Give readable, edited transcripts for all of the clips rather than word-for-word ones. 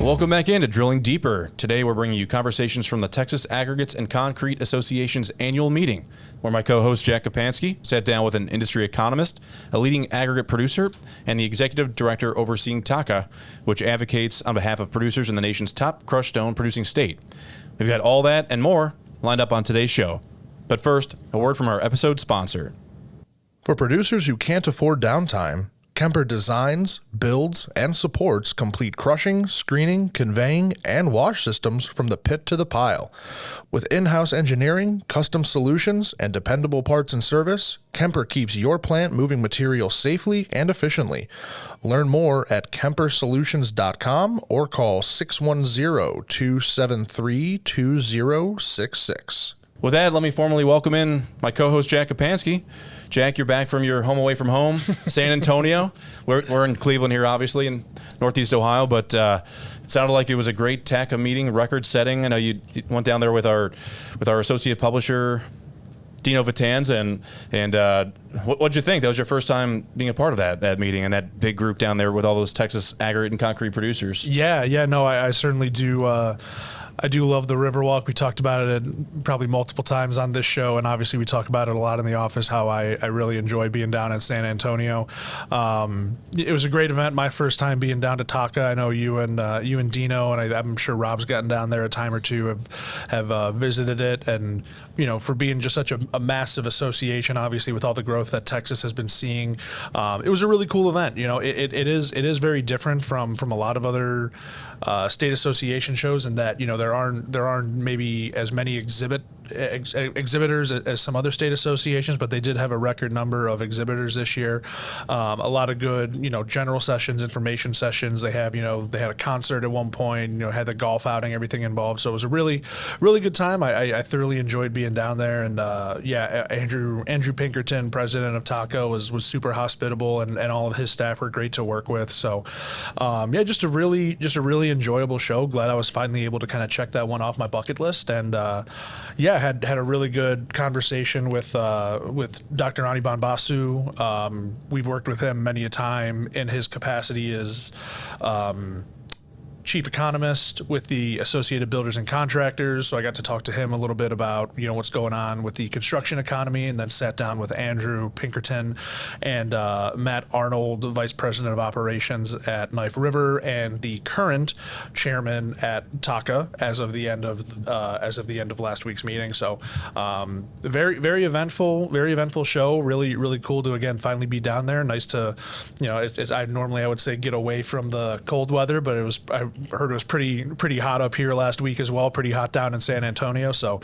Welcome back into Drilling Deeper. Today we're bringing you conversations from the Texas Aggregates and Concrete Association's annual meeting, where my co-host Jack Kopanski sat down with an industry economist, a leading aggregate producer, and the executive director overseeing TACA, which advocates on behalf of producers in the nation's top crushed stone producing state. We've got all that and more lined up on today's show. But first, a word from our episode sponsor. For producers who can't afford downtime, Kemper designs, builds, and supports complete crushing, screening, conveying, and wash systems from the pit to the pile. With in-house engineering, custom solutions, and dependable parts and service, Kemper keeps your plant moving material safely and efficiently. Learn more at kempersolutions.com or call 610-273-2066. With that, let me formally welcome in my co-host Jack Kopanski. Jack, you're back from your home away from home, San Antonio. We're in Cleveland here, obviously, in Northeast Ohio, but it sounded like it was a great TACA meeting, record-setting. I know you went down there with our associate publisher, Dino Vitanz, and what'd you think? That was your first time being a part of that meeting and that big group down there with all those Texas aggregate and concrete producers. I certainly do. I do love the Riverwalk. We talked about it probably multiple times on this show, and obviously we talk about it a lot in the office, how I really enjoy being down in San Antonio. It was a great event. My first time being down to TACA. I know you and Dino, and I'm sure Rob's gotten down there a time or two, have visited it. And, you know, for being just such a massive association, obviously with all the growth that Texas has been seeing, it was a really cool event. You know, it is very different from a lot of other state association shows in that, you know, there aren't maybe as many exhibitors as some other state associations, but they did have a record number of exhibitors this year. A lot of good, you know, general sessions, information sessions. They had a concert at one point, you know, had the golf outing, everything involved. So it was a really, really good time. I thoroughly enjoyed being down there. And Andrew Pinkerton, president of TACA, was super hospitable, and all of his staff were great to work with. So just a really enjoyable show. Glad I was finally able to kind of check that one off my bucket list. And had a really good conversation with Dr. Anirban Basu. We've worked with him many a time in his capacity as chief economist with the Associated Builders and Contractors. So I got to talk to him a little bit about, you know, what's going on with the construction economy, and then sat down with Andrew Pinkerton and Matt Arnold, vice president of operations at Knife River and the current chairman at TACA as of the end of last week's meeting. So very eventful show. Really, really cool to again finally be down there. Nice to, you know, I would say get away from the cold weather, but I heard it was pretty hot up here last week as well. Pretty hot down in San Antonio. So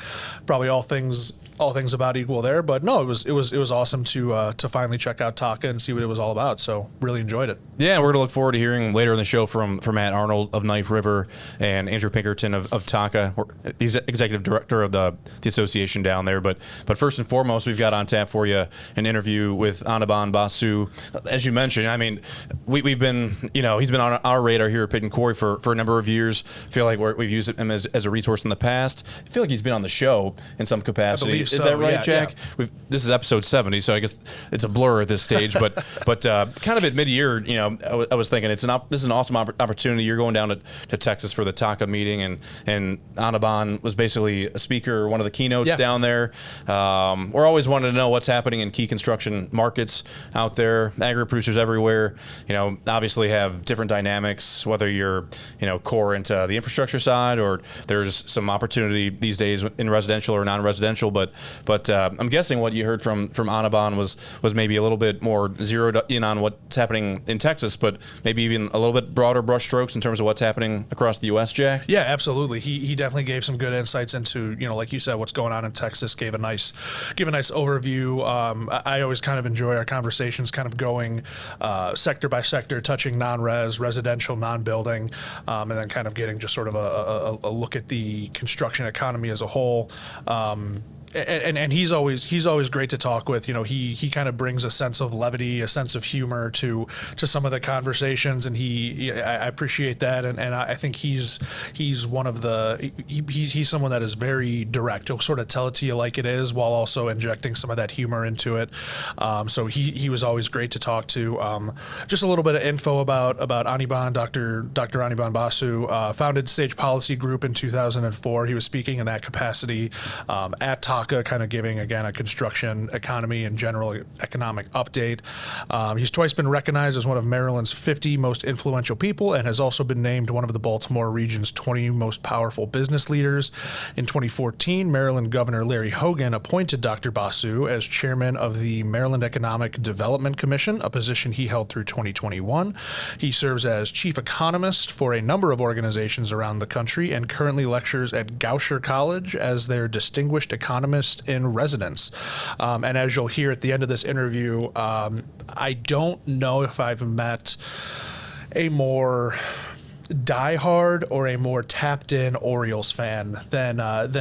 probably all things about equal there. But no, it was awesome to finally check out TACA and see what it was all about. So really enjoyed it. Yeah, we're gonna look forward to hearing later in the show from Matt Arnold of Knife River and Andrew Pinkerton of TACA, he's executive director of the association down there. But first and foremost, we've got on tap for you an interview with Anirban Basu. As you mentioned, I mean, we've been, you know, he's been on our radar here at Pitt and Corey for a number of years. Feel like we've used him as a resource in the past. I feel like he's been on the show in some capacity. I believe so. Is that right, yeah, Jack? Yeah. This is episode 70, so I guess it's a blur at this stage. But kind of at mid-year, you know, I was thinking this is an awesome opportunity. You're going down to Texas for the TACA meeting, and Anirban was basically a speaker, one of the keynotes down there. We're always wanting to know what's happening in key construction markets out there. Aggregate producers everywhere, you know, obviously have different dynamics, whether you're, you know, core into the infrastructure side, or there's some opportunity these days in residential or non-residential. But I'm guessing what you heard from Anirban was maybe a little bit more zeroed in on what's happening in Texas, but maybe even a little bit broader brushstrokes in terms of what's happening across the U.S., Jack? Yeah, absolutely. He definitely gave some good insights into, you know, like you said, what's going on in Texas. Gave a nice overview. I always kind of enjoy our conversations, kind of going sector by sector, touching non-res, residential, non-building, and then kind of getting just sort of a look at the construction economy as a whole. and he's always great to talk with. You know, he kind of brings a sense of levity, a sense of humor to some of the conversations, and I appreciate that. And I think he's one of he's someone that is very direct. He'll sort of tell it to you like it is, while also injecting some of that humor into it. So he was always great to talk to. Just a little bit of info about Anirban. Dr. Anirban Basu founded Sage Policy Group in 2004. He was speaking in that capacity at TACA, kind of giving, again, a construction, economy, and general economic update. He's twice been recognized as one of Maryland's 50 most influential people, and has also been named one of the Baltimore region's 20 most powerful business leaders. In 2014, Maryland Governor Larry Hogan appointed Dr. Basu as chairman of the Maryland Economic Development Commission, a position he held through 2021. He serves as chief economist for a number of organizations around the country, and currently lectures at Goucher College as their distinguished economist in residence. And as you'll hear at the end of this interview, I don't know if I've met a more diehard or a more tapped-in Orioles fan than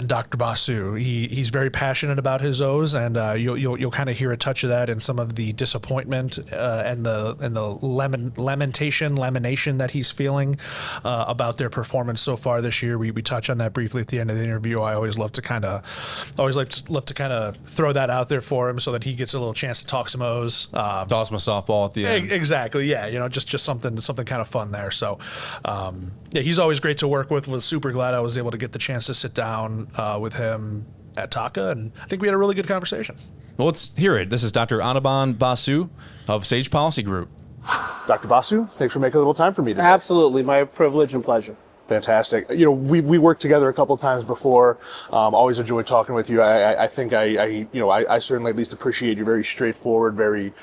Dr. Basu. He's very passionate about his O's, and you'll kind of hear a touch of that in some of the disappointment and the lamination that he's feeling about their performance so far this year. We touch on that briefly at the end of the interview. I always love to kind of throw that out there for him so that he gets a little chance to talk some O's. Toss him a softball at the end. Exactly. Yeah. You know, just something kind of fun there. So. Yeah, he's always great to work with. Was super glad I was able to get the chance to sit down with him at TACA, and I think we had a really good conversation. Well, let's hear it. This is Dr. Anirban Basu of Sage Policy Group. Dr. Basu, thanks for making a little time for me today. Absolutely, my privilege and pleasure. Fantastic. You know, we worked together a couple of times before. Always enjoyed talking with you. I think I certainly at least appreciate your very straightforward, very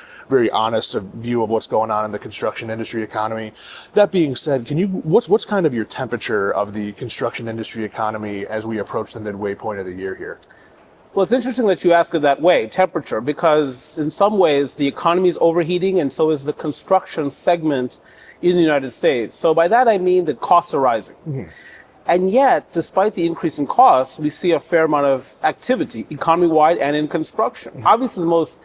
honest view of what's going on in the construction industry economy. That being said, what's kind of your temperature of the construction industry economy as we approach the midway point of the year here? Well, it's interesting that you ask it that way, temperature, because in some ways the economy is overheating, and so is the construction segment in the United States. So by that I mean that costs are rising. Mm-hmm. And yet, despite the increase in costs, we see a fair amount of activity, economy-wide and in construction. Mm-hmm. Obviously, the most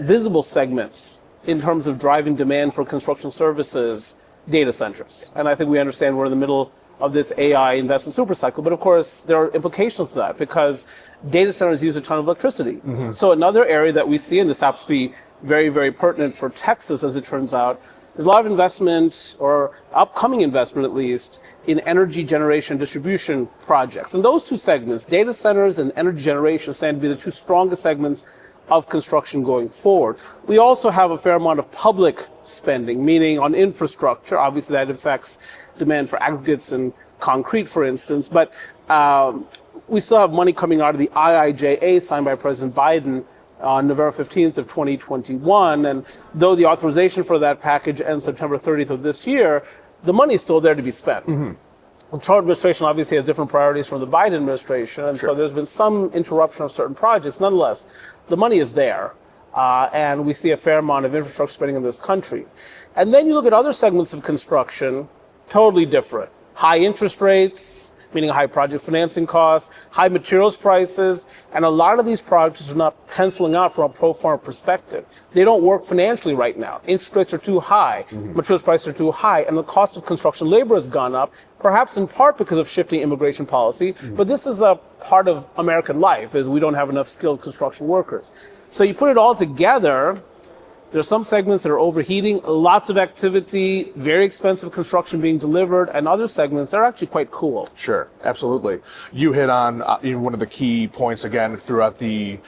visible segments in terms of driving demand for construction services, data centers. And I think we understand we're in the middle of this AI investment supercycle. But of course, there are implications to that because data centers use a ton of electricity. Mm-hmm. So another area that we see, and this happens to be very, very pertinent for Texas, as it turns out, there's a lot of investment, or upcoming investment at least, in energy generation distribution projects. And those two segments, data centers and energy generation, stand to be the two strongest segments of construction going forward. We also have a fair amount of public spending, meaning on infrastructure. Obviously, that affects demand for aggregates and concrete, for instance. But we still have money coming out of the IIJA signed by President Biden on November 15th of 2021. And though the authorization for that package ends September 30th of this year, the money is still there to be spent. Mm-hmm. The Trump administration obviously has different priorities from the Biden administration, and so there's been some interruption of certain projects. Nonetheless, the money is there, and we see a fair amount of infrastructure spending in this country. And then you look at other segments of construction, totally different. High interest rates, meaning high project financing costs, high materials prices, and a lot of these projects are not penciling out from a pro forma perspective. They don't work financially right now. Interest rates are too high, materials prices are too high, and the cost of construction labor has gone up, perhaps in part because of shifting immigration policy, but this is a part of American life, is we don't have enough skilled construction workers. So you put it all together, there's some segments that are overheating, lots of activity, very expensive construction being delivered, and other segments that are actually quite cool. Sure, absolutely. You hit on one of the key points again throughout the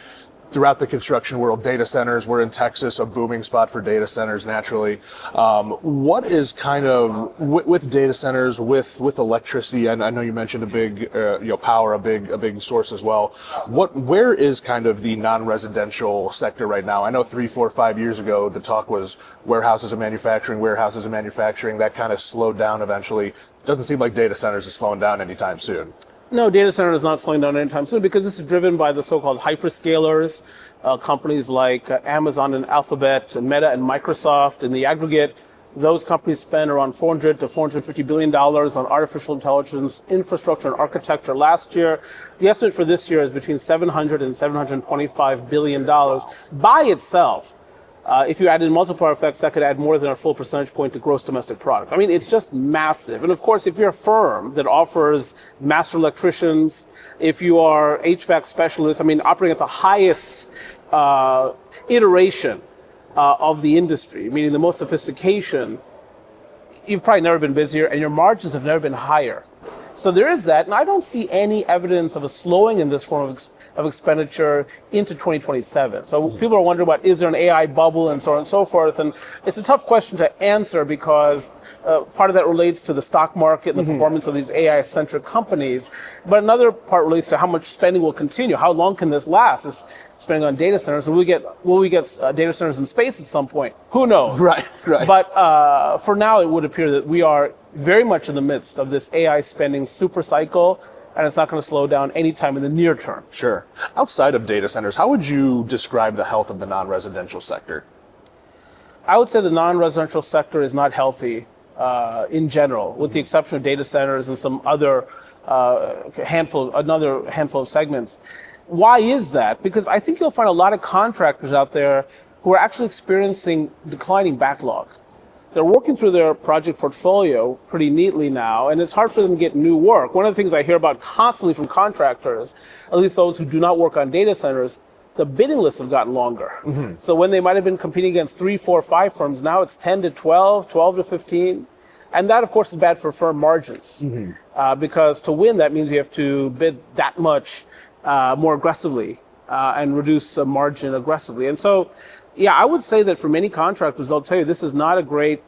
construction world. Data centers. We're in Texas, a booming spot for data centers naturally. What is kind of with data centers, with electricity? And I know you mentioned a big power, a big source as well. Where is kind of the non-residential sector right now? I know 3, 4, 5 years ago the talk was warehouses and manufacturing. That kind of slowed down eventually. Doesn't seem like data centers is slowing down anytime soon. No, data center is not slowing down anytime soon because this is driven by the so-called hyperscalers, companies like Amazon and Alphabet, and Meta and Microsoft, and the aggregate Those companies spend around $400 to $450 billion on artificial intelligence, infrastructure, and architecture last year. The estimate for this year is between $700 and $725 billion by itself. If you add in multiplier effects, that could add more than a full percentage point to gross domestic product. I mean, it's just massive. And of course, if you're a firm that offers master electricians, if you are HVAC specialists, I mean, operating at the highest iteration of the industry, meaning the most sophistication, you've probably never been busier and your margins have never been higher. So there is that, and I don't see any evidence of a slowing in this form of expenditure into 2027. So people are wondering about, is there an AI bubble and so on and so forth? And it's a tough question to answer because part of that relates to the stock market and the performance of these AI-centric companies. But another part relates to how much spending will continue. How long can this last? It's spending on data centers. And will we get data centers in space at some point? Who knows? Right. But for now, it would appear that we are very much in the midst of this AI spending super cycle, and it's not going to slow down anytime in the near term. Sure. Outside of data centers, how would you describe the health of the non-residential sector? I would say the non-residential sector is not healthy in general, with the exception of data centers and some other handful of segments. Why is that? Because I think you'll find a lot of contractors out there who are actually experiencing declining backlog. They're working through their project portfolio pretty neatly now, and it's hard for them to get new work. One of the things I hear about constantly from contractors, at least those who do not work on data centers, the bidding lists have gotten longer. So when they might have been competing against 3, 4, 5 firms, now it's 10 to 12, 12 to 15. And that, of course, is bad for firm margins. Because to win, that means you have to bid that much more aggressively and reduce margin aggressively. And so, yeah, I would say that for many contractors, they'll tell you this is not a great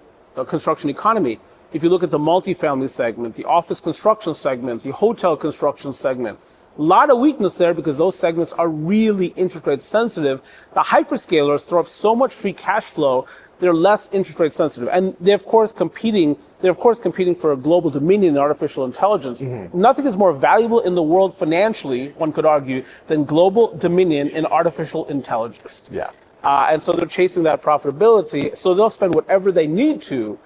construction economy. If you look at the multifamily segment, the office construction segment, the hotel construction segment, a lot of weakness there because those segments are really interest rate sensitive. The hyperscalers throw off so much free cash flow, they're less interest rate sensitive. And they're of course competing for a global dominion in artificial intelligence. Nothing is more valuable in the world financially, one could argue, than global dominion in artificial intelligence. Yeah. And so they're chasing that profitability. So they'll spend whatever they need to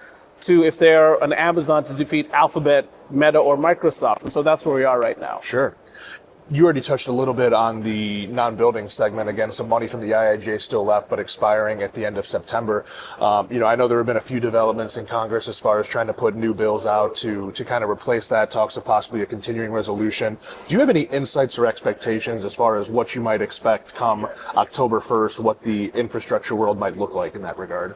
if they're an Amazon, to defeat Alphabet, Meta, or Microsoft. And so that's where we are right now. Sure. You already touched a little bit on the non-building segment. Again, some money from the IIJ still left, but expiring at the end of September. I know there have been a few developments in Congress as far as trying to put new bills out to kind of replace that, talks of possibly a continuing resolution. Do you have any insights or expectations as far as what you might expect come October 1st, what the infrastructure world might look like in that regard?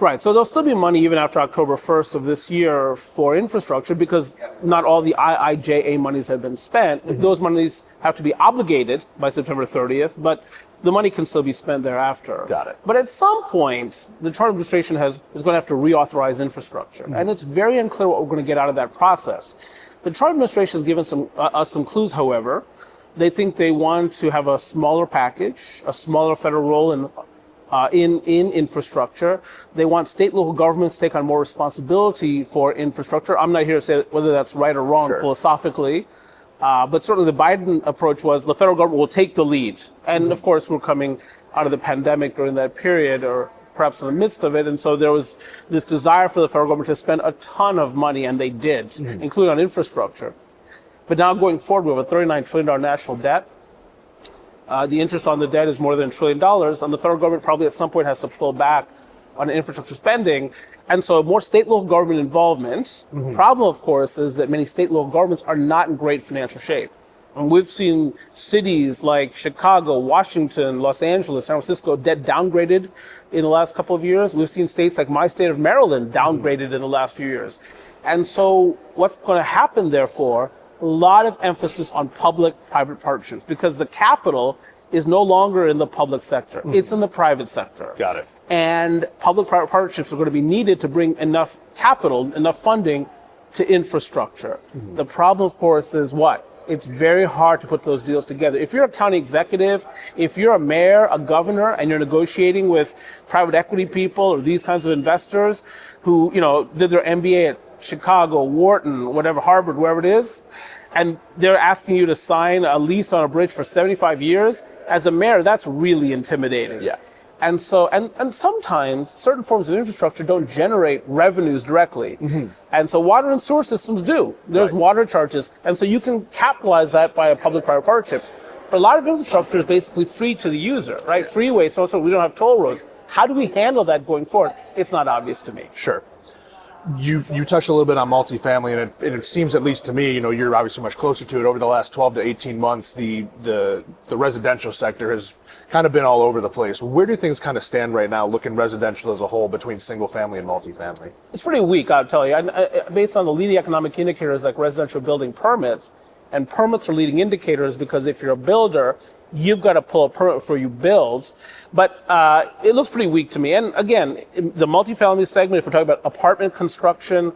Right, so there'll still be money even after October 1st of this year for infrastructure because not all the IIJA monies have been spent. Those monies have to be obligated by September 30th, but the money can still be spent thereafter. Got it. But at some point, the Trump administration is going to have to reauthorize infrastructure, and it's very unclear what we're going to get out of that process. The Trump administration has given us some clues, however. They think they want to have a smaller package, a smaller federal role in infrastructure. They want state and local governments to take on more responsibility for infrastructure. I'm not here to say whether that's right or wrong philosophically, but certainly the Biden approach was the federal government will take the lead. And of course, we're coming out of the pandemic during that period, or perhaps in the midst of it. And so there was this desire for the federal government to spend a ton of money, and they did, including on infrastructure. But now going forward, we have a $39 trillion national debt. The interest on the debt is more than $1 trillion, and the federal government probably at some point has to pull back on infrastructure spending. And so more state and local government involvement. Problem, of course, is that many state and local governments are not in great financial shape. And we've seen cities like Chicago, Washington, Los Angeles, San Francisco debt downgraded in the last couple of years. We've seen states like my state of Maryland downgraded in the last few years. And so what's going to happen, therefore, a lot of emphasis on public-private partnerships because the capital is no longer in the public sector. It's in the private sector. Got it. And public-private partnerships are going to be needed to bring enough capital, enough funding to infrastructure. The problem, of course, is what? It's very hard to put those deals together. If you're a county executive, if you're a mayor, a governor, and you're negotiating with private equity people or these kinds of investors who, did their MBA at Chicago, Wharton, whatever, Harvard, wherever it is, and they're asking you to sign a lease on a bridge for 75 years, as a mayor, that's really intimidating. Yeah. And so, and sometimes certain forms of infrastructure don't generate revenues directly. And so water and sewer systems do. There's water charges. And so you can capitalize that by a public-private partnership. But a lot of infrastructure is basically free to the user, right? Freeways, so we don't have toll roads. How do we handle that going forward? It's not obvious to me. Sure. You touched a little bit on multifamily, and it seems, at least to me, you're obviously much closer to it. Over the last 12 to 18 months, the residential sector has kind of been all over the place. Where do things kind of stand right now, looking residential as a whole, between single family and multifamily? It's pretty weak, I'll tell you. Based on the leading economic indicators like residential building permits, and permits are leading indicators because if you're a builder, you've got to pull a permit before you build. But it looks pretty weak to me. And again, in the multifamily segment, if we're talking about apartment construction,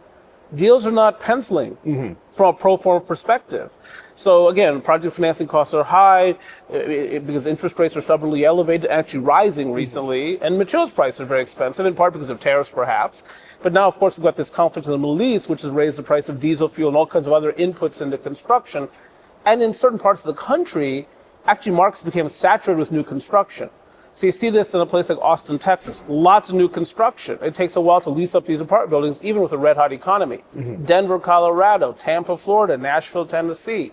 deals are not penciling from a pro forma perspective. So again, project financing costs are high because interest rates are stubbornly elevated, actually rising recently, and materials prices are very expensive, in part because of tariffs perhaps. But now, of course, we've got this conflict in the Middle East, which has raised the price of diesel fuel and all kinds of other inputs into construction. And in certain parts of the country, actually markets became saturated with new construction. So you see this in a place like Austin, Texas. Lots of new construction. It takes a while to lease up these apartment buildings, even with a red-hot economy. Denver, Colorado, Tampa, Florida, Nashville, Tennessee.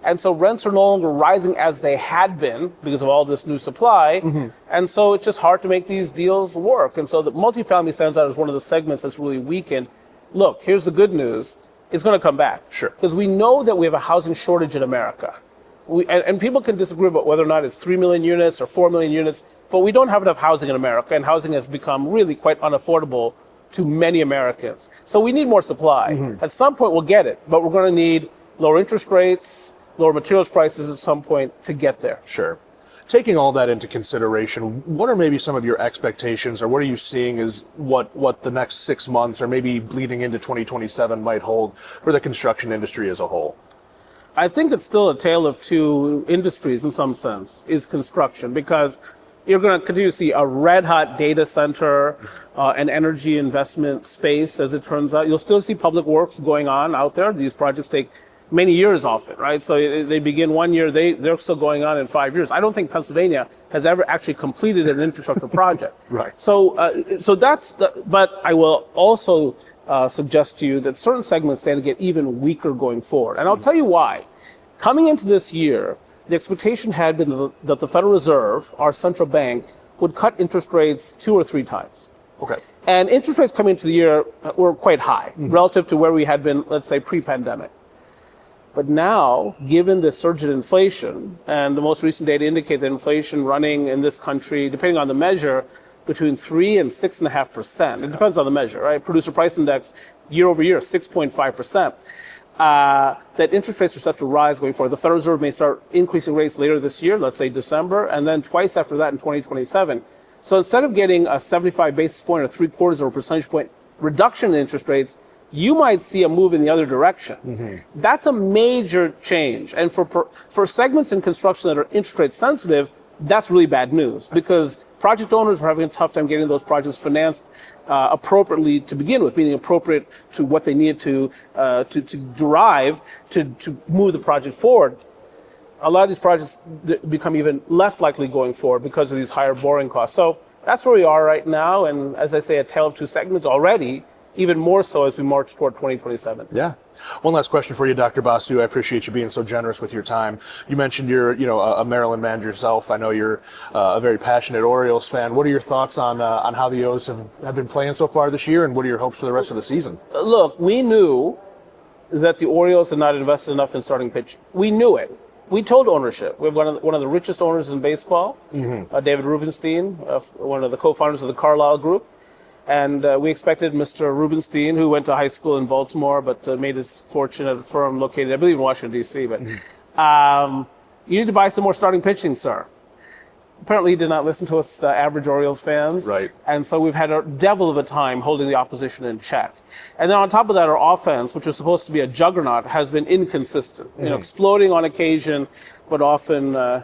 And so rents are no longer rising as they had been because of all this new supply. And so it's just hard to make these deals work. And so the multifamily stands out as one of the segments that's really weakened. Look, here's the good news. It's going to come back. Sure. Because we know that we have a housing shortage in America. And people can disagree about whether or not it's 3 million units or 4 million units, but we don't have enough housing in America, and housing has become really quite unaffordable to many Americans. So we need more supply. At some point, we'll get it, but we're going to need lower interest rates, lower materials prices at some point to get there. Sure. Taking all that into consideration, what are maybe some of your expectations, or what are you seeing as what the next 6 months or maybe bleeding into 2027 might hold for the construction industry as a whole? I think it's still a tale of two industries in some sense, is construction, because you're going to continue to see a red-hot data center and energy investment space, as it turns out. You'll still see public works going on out there. These projects take many years off it, right? So they begin 1 year, they're still going on in 5 years. I don't think Pennsylvania has ever actually completed an infrastructure project. Right. So but I will also suggest to you that certain segments stand to get even weaker going forward. And I'll tell you why. Coming into this year, the expectation had been that the Federal Reserve, our central bank, would cut interest rates 2 or 3 times. Okay. And interest rates coming into the year were quite high relative to where we had been, let's say, pre-pandemic. But now, given the surge in inflation, and the most recent data indicate that inflation running in this country, depending on the measure, between 3 and 6.5%. It depends on the measure, right? Producer price index, year over year, 6.5%. That interest rates are set to rise going forward. The Federal Reserve may start increasing rates later this year, let's say December, and then twice after that in 2027. So instead of getting a 75 basis point or 3/4 of a percentage point reduction in interest rates, you might see a move in the other direction. That's a major change. And for segments in construction that are interest rate sensitive, that's really bad news, because project owners are having a tough time getting those projects financed appropriately to begin with, meaning appropriate to what they need to derive to move the project forward. A lot of these projects become even less likely going forward because of these higher borrowing costs. So that's where we are right now. And as I say, a tale of two segments already, even more so as we march toward 2027. Yeah. One last question for you, Dr. Basu. I appreciate you being so generous with your time. You mentioned you're, a Maryland man yourself. I know you're a very passionate Orioles fan. What are your thoughts on how the O's have been playing so far this year, and what are your hopes for the rest of the season? Look, we knew that the Orioles had not invested enough in starting pitching. We knew it. We told ownership. We have one of the richest owners in baseball, David Rubenstein, one of the co-founders of the Carlyle Group. And we expected Mr. Rubenstein, who went to high school in Baltimore, but made his fortune at a firm located, I believe, in Washington, D.C. But you need to buy some more starting pitching, sir. Apparently, he did not listen to us average Orioles fans. Right. And so we've had a devil of a time holding the opposition in check. And then on top of that, our offense, which was supposed to be a juggernaut, has been inconsistent. Exploding on occasion, but often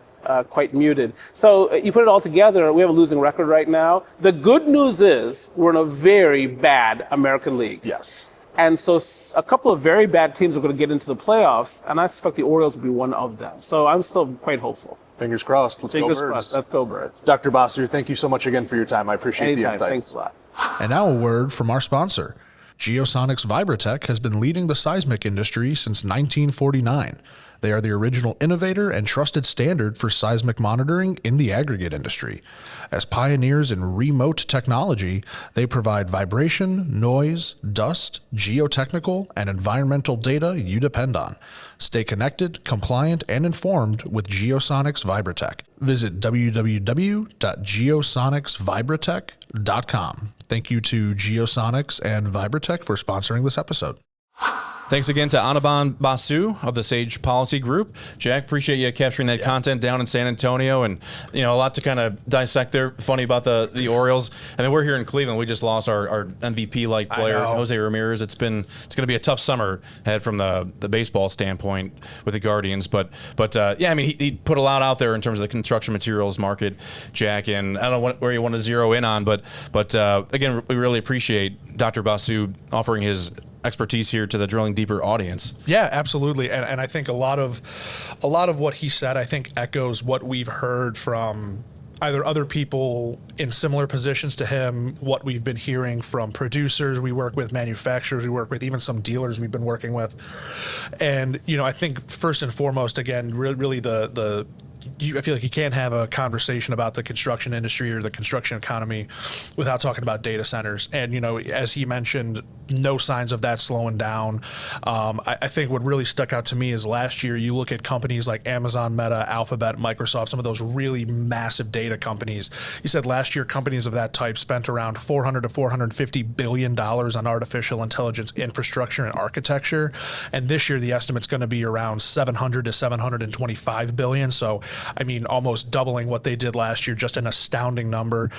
quite muted. So you put it all together, we have a losing record right now. The good news is we're in a very bad American League. Yes. And so a couple of very bad teams are going to get into the playoffs, and I suspect the Orioles will be one of them. So I'm still quite hopeful. Fingers crossed. Let's Fingers go birds. crossed. Let's go birds. Dr. Basu, thank you so much again for your time. I appreciate Anytime. the insights. Thanks a lot. And now a word from our sponsor. Geosonics Vibratech has been leading the seismic industry since 1949. They are the original innovator and trusted standard for seismic monitoring in the aggregate industry. As pioneers in remote technology, they provide vibration, noise, dust, geotechnical, and environmental data you depend on. Stay connected, compliant, and informed with Geosonics Vibratech. Visit www.geosonicsvibratech.com. Thank you to Geosonics and Vibratech for sponsoring this episode. Thanks again to Anirban Basu of the Sage Policy Group. Jack, appreciate you capturing that content down in San Antonio, and a lot to kind of dissect there. Funny about the Orioles. I mean, we're here in Cleveland. We just lost our MVP-like player, Jose Ramirez. It's going to be a tough summer ahead from the baseball standpoint with the Guardians. But yeah, I mean, he put a lot out there in terms of the construction materials market, Jack. And I don't know where you want to zero in on, but again, we really appreciate Dr. Basu offering his expertise here to the Drilling Deeper audience. Yeah, absolutely. And I think a lot of what he said, I think, echoes what we've heard from either other people in similar positions to him, what we've been hearing from producers we work with, manufacturers we work with, even some dealers we've been working with. And, I think first and foremost, again, really I feel like you can't have a conversation about the construction industry or the construction economy without talking about data centers. And, as he mentioned, no signs of that slowing down. I think what really stuck out to me is last year, you look at companies like Amazon, Meta, Alphabet, Microsoft, some of those really massive data companies. He said last year, companies of that type spent around $400 to $450 billion on artificial intelligence infrastructure and architecture. And this year, the estimate's going to be around $700 to $725 billion. So, I mean, almost doubling what they did last year, just an astounding number.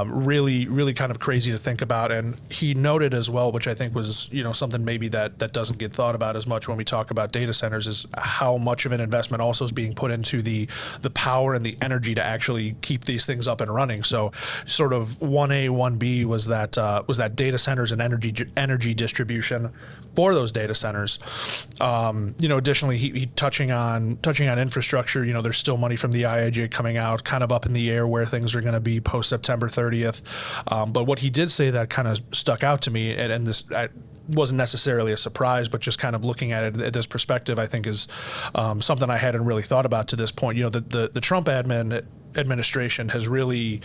Really, really kind of crazy to think about. And he noted as well, which I think was, something maybe that doesn't get thought about as much when we talk about data centers, is how much of an investment also is being put into the power and the energy to actually keep these things up and running. So sort of 1A, 1B was that data centers and energy distribution for those data centers. Additionally, he touching on infrastructure, there's still money from the IIJ coming out, kind of up in the air where things are going to be post September 30th. But what he did say that kind of stuck out to me, and this wasn't necessarily a surprise, but just kind of looking at it at this perspective, I think is something I hadn't really thought about to this point. The Trump administration has really,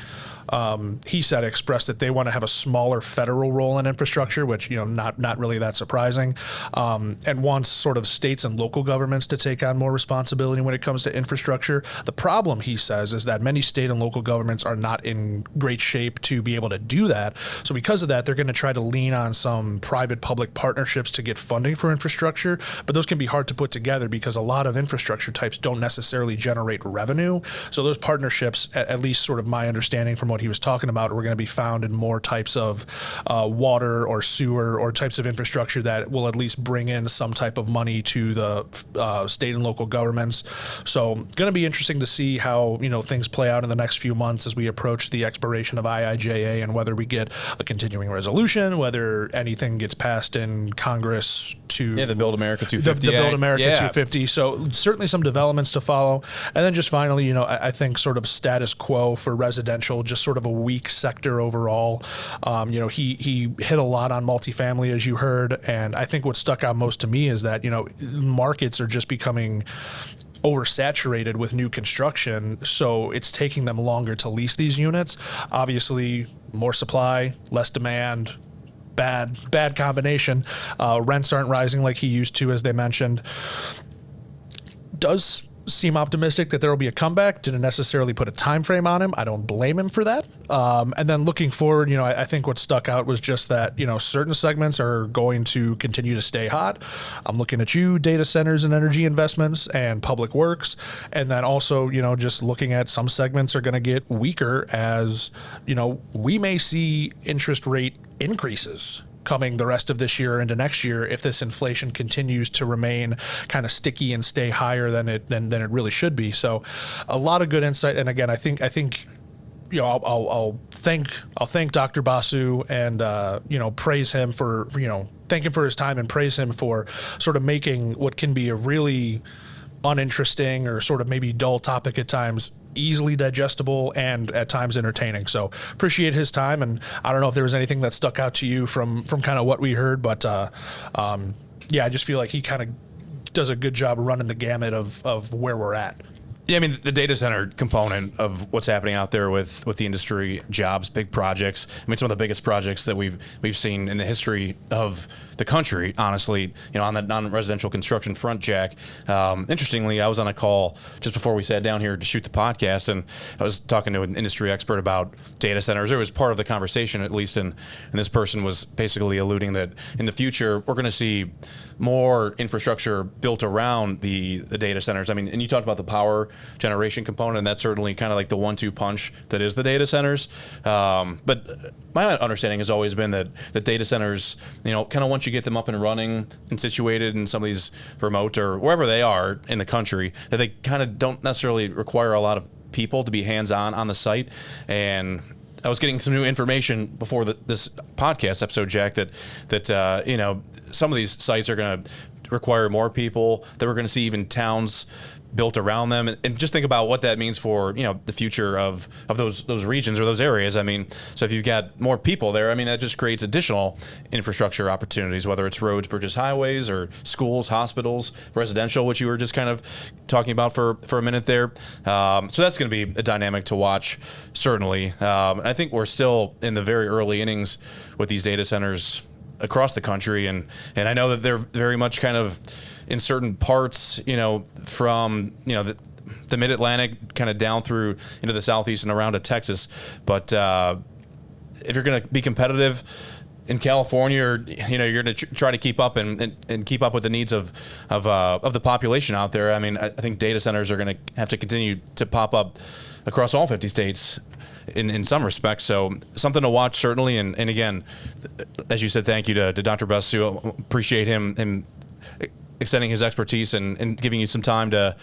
he said, expressed that they want to have a smaller federal role in infrastructure, which, not really that surprising, and wants sort of states and local governments to take on more responsibility when it comes to infrastructure. The problem, he says, is that many state and local governments are not in great shape to be able to do that. So because of that, they're going to try to lean on some private-public partnerships to get funding for infrastructure, but those can be hard to put together because a lot of infrastructure types don't necessarily generate revenue. So those partnerships, at least sort of my understanding from what he was talking about, were going to be found in more types of water or sewer or types of infrastructure that will at least bring in some type of money to the state and local governments. So going to be interesting to see how things play out in the next few months as we approach the expiration of IIJA, and whether we get a continuing resolution, whether anything gets passed in Congress to the Build America 250. The Build America 250. So certainly some developments to follow. And then just finally, I think sort of status quo for residential, just sort of a weak sector overall. He hit a lot on multifamily, as you heard, and I think what stuck out most to me is that markets are just becoming oversaturated with new construction, so it's taking them longer to lease these units. Obviously, more supply, less demand. Bad combination. Rents aren't rising like he used to, as they mentioned. Does seem optimistic that there will be a comeback. Didn't necessarily put a time frame on him. I don't blame him for that. And then looking forward, I think what stuck out was just that, certain segments are going to continue to stay hot. I'm looking at you, data centers and energy investments and public works. And then also, just looking at some segments are going to get weaker as, we may see interest rate increases coming the rest of this year into next year if this inflation continues to remain kind of sticky and stay higher than it really should be. So a lot of good insight. And again, I think I'll thank Dr. Basu and praise him for thank him for his time and praise him for sort of making what can be a really uninteresting or sort of maybe dull topic at times, easily digestible and at times entertaining. So appreciate his time. And I don't know if there was anything that stuck out to you from kind of what we heard, but yeah, I just feel like he kind of does a good job running the gamut of where we're at. Yeah, I mean, the data center component of what's happening out there with the industry, jobs, big projects. I mean, some of the biggest projects that we've seen in the history of the country, honestly, on the non-residential construction front, Jack. Interestingly, I was on a call just before we sat down here to shoot the podcast, and I was talking to an industry expert about data centers. It was part of the conversation, at least, and this person was basically alluding that in the future, we're going to see more infrastructure built around the data centers. I mean, and you talked about the power generation component, and that's certainly kind of like the 1-2 punch that is the data centers. But my understanding has always been that the data centers, kind of once you get them up and running and situated in some of these remote or wherever they are in the country, that they kind of don't necessarily require a lot of people to be hands-on on the site. And I was getting some new information before this podcast episode, Jack, that some of these sites are going to require more people, that we're going to see even towns built around them, and just think about what that means for the future of those regions or those areas. I mean, so if you've got more people there, I mean, that just creates additional infrastructure opportunities, whether it's roads, bridges, highways, or schools, hospitals, residential, which you were just kind of talking about for a minute there. So that's going to be a dynamic to watch, certainly. I think we're still in the very early innings with these data centers across the country, and I know that they're very much kind of in certain parts, from the Mid-Atlantic kind of down through into the Southeast and around to Texas. But if you're going to be competitive in California, or you're going to try to keep up and keep up with the needs of the population out there, I mean, I think data centers are going to have to continue to pop up across all 50 states in some respects. So something to watch, certainly. And again, as you said, thank you to Dr. Basu. Appreciate him extending his expertise and giving you some time to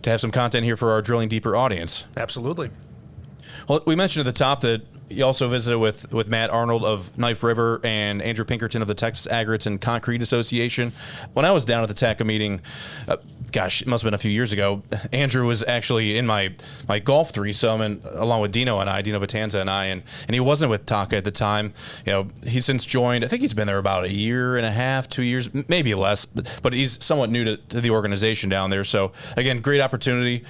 have some content here for our Drilling Deeper audience. Absolutely. Well, we mentioned at the top that you also visited with Matt Arnold of Knife River and Andrew Pinkerton of the Texas Aggregates and Concrete Association. When I was down at the TACA meeting, it must have been a few years ago, Andrew was actually in my golf threesome, and along with Dino Batanza and I, and he wasn't with TACA at the time. He's since joined. I think he's been there about a year and a half, 2 years, maybe less, but he's somewhat new to the organization down there. So again, great opportunity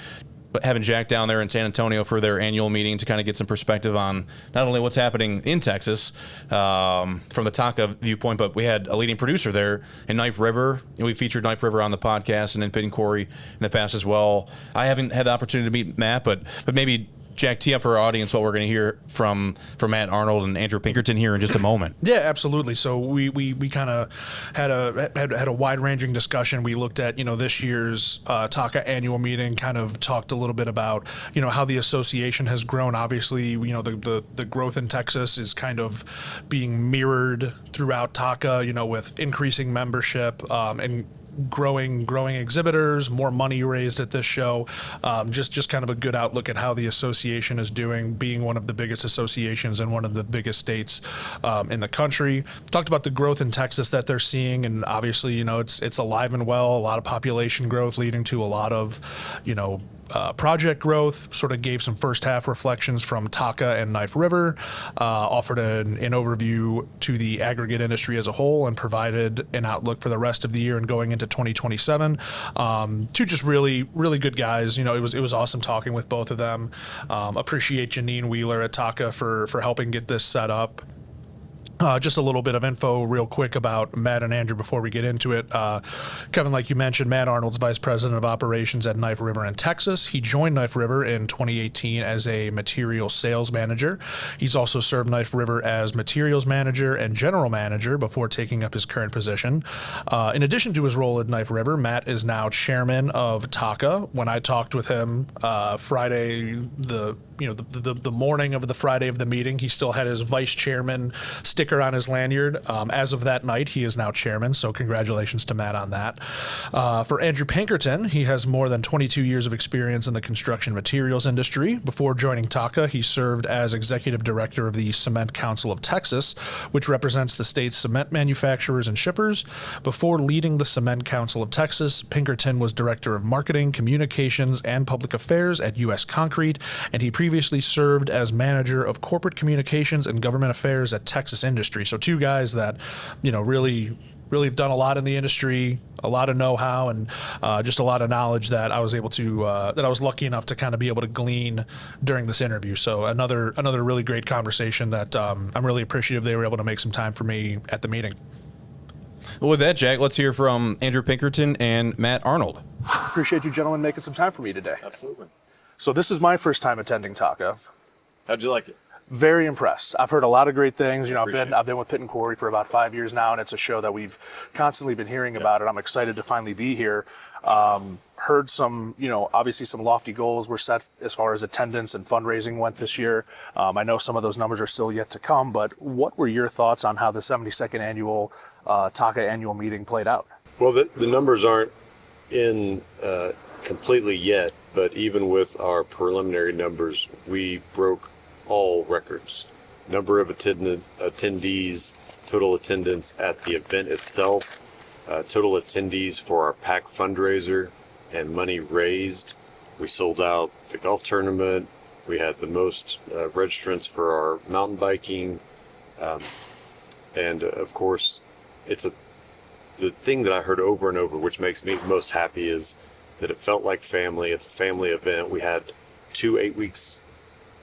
having Jack down there in San Antonio for their annual meeting to kind of get some perspective on not only what's happening in Texas from the TACA viewpoint, but we had a leading producer there in Knife River. We featured Knife River on the podcast and in Pit and Quarry in the past as well. I haven't had the opportunity to meet Matt, but maybe Jack, tee up for our audience what we're going to hear from Matt Arnold and Andrew Pinkerton here in just a moment. Yeah, absolutely. So we kind of had a wide-ranging discussion. We looked at this year's TACA Annual Meeting, kind of talked a little bit about how the association has grown. Obviously, the growth in Texas is kind of being mirrored throughout TACA, with increasing membership and growing exhibitors, more money raised at this show, just kind of a good outlook at how the association is doing, being one of the biggest associations in one of the biggest states in the country. Talked about the growth in Texas that they're seeing, and obviously it's alive and well, a lot of population growth leading to a lot of project growth. Sort of gave some first half reflections from TACA and Knife River, offered an overview to the aggregate industry as a whole, and provided an outlook for the rest of the year and going into 2027. Two just really, really good guys. It was awesome talking with both of them. Appreciate Janine Wheeler at TACA for helping get this set up. Just a little bit of info real quick about Matt and Andrew before we get into it. Kevin, like you mentioned, Matt Arnold's Vice President of Operations at Knife River in Texas. He joined Knife River in 2018 as a material sales manager. He's also served Knife River as materials manager and general manager before taking up his current position. In addition to his role at Knife River, Matt is now chairman of TACA. When I talked with him Friday, the morning of the Friday of the meeting, he still had his vice chairman sticker sticker on his lanyard. As of that night, he is now chairman, so congratulations to Matt on that. For Andrew Pinkerton, he has more than 22 years of experience in the construction materials industry. Before joining TACA, he served as executive director of the Cement Council of Texas, which represents the state's cement manufacturers and shippers. Before leading the Cement Council of Texas, Pinkerton was director of marketing, communications, and public affairs at U.S. Concrete, and he previously served as manager of corporate communications and government affairs at Texas Industry. So two guys that, really have done a lot in the industry, a lot of know-how, and just a lot of knowledge that I was able to, that I was lucky enough to kind of be able to glean during this interview. So another really great conversation that I'm really appreciative they were able to make some time for me at the meeting. Well, with that, Jack, let's hear from Andrew Pinkerton and Matt Arnold. Appreciate you gentlemen making some time for me today. Absolutely. So this is my first time attending TACA. How'd you like it? Very impressed. I've heard a lot of great things. Appreciate I've been with Pitt and Quarry for about 5 years now, and it's a show that we've constantly been hearing about, and I'm excited to finally be here. Heard some, obviously some lofty goals were set as far as attendance and fundraising went this year. I know some of those numbers are still yet to come, but what were your thoughts on how the 72nd annual TACA annual meeting played out? Well, the numbers aren't in completely yet, but even with our preliminary numbers, we broke all records. Number of attendees, total attendance at the event itself, total attendees for our PAC fundraiser, and money raised. We sold out the golf tournament. We had the most registrants for our mountain biking. And of course, the thing that I heard over and over, which makes me most happy, is that it felt like family. It's a family event. We had 2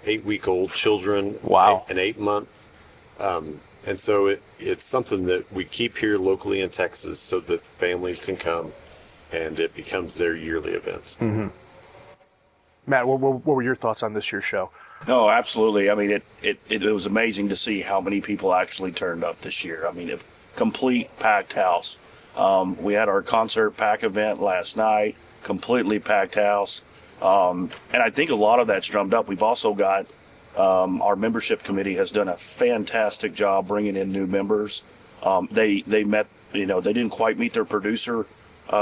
8-week-old children. Wow. An 8-month. And so it's something that we keep here locally in Texas so that families can come and it becomes their yearly event. Mm-hmm. Matt, what were your thoughts on this year's show? No, absolutely. I mean, it was amazing to see how many people actually turned up this year. I mean, a complete packed house. We had our concert pack event last night, completely packed house. And I think a lot of that's drummed up. We've also got our membership committee has done a fantastic job bringing in new members. They met, they didn't quite meet their producer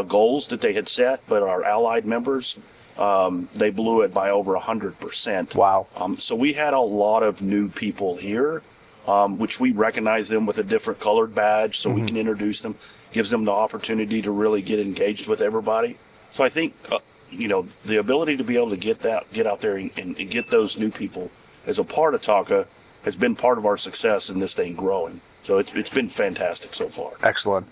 goals that they had set, but our allied members, they blew it by over 100%. Wow. So we had a lot of new people here, which we recognize them with a different colored badge so we can introduce them, gives them the opportunity to really get engaged with everybody. So I think, the ability to be able to get out there and get those new people as a part of TACA has been part of our success in this thing growing. So it's been fantastic so far. Excellent.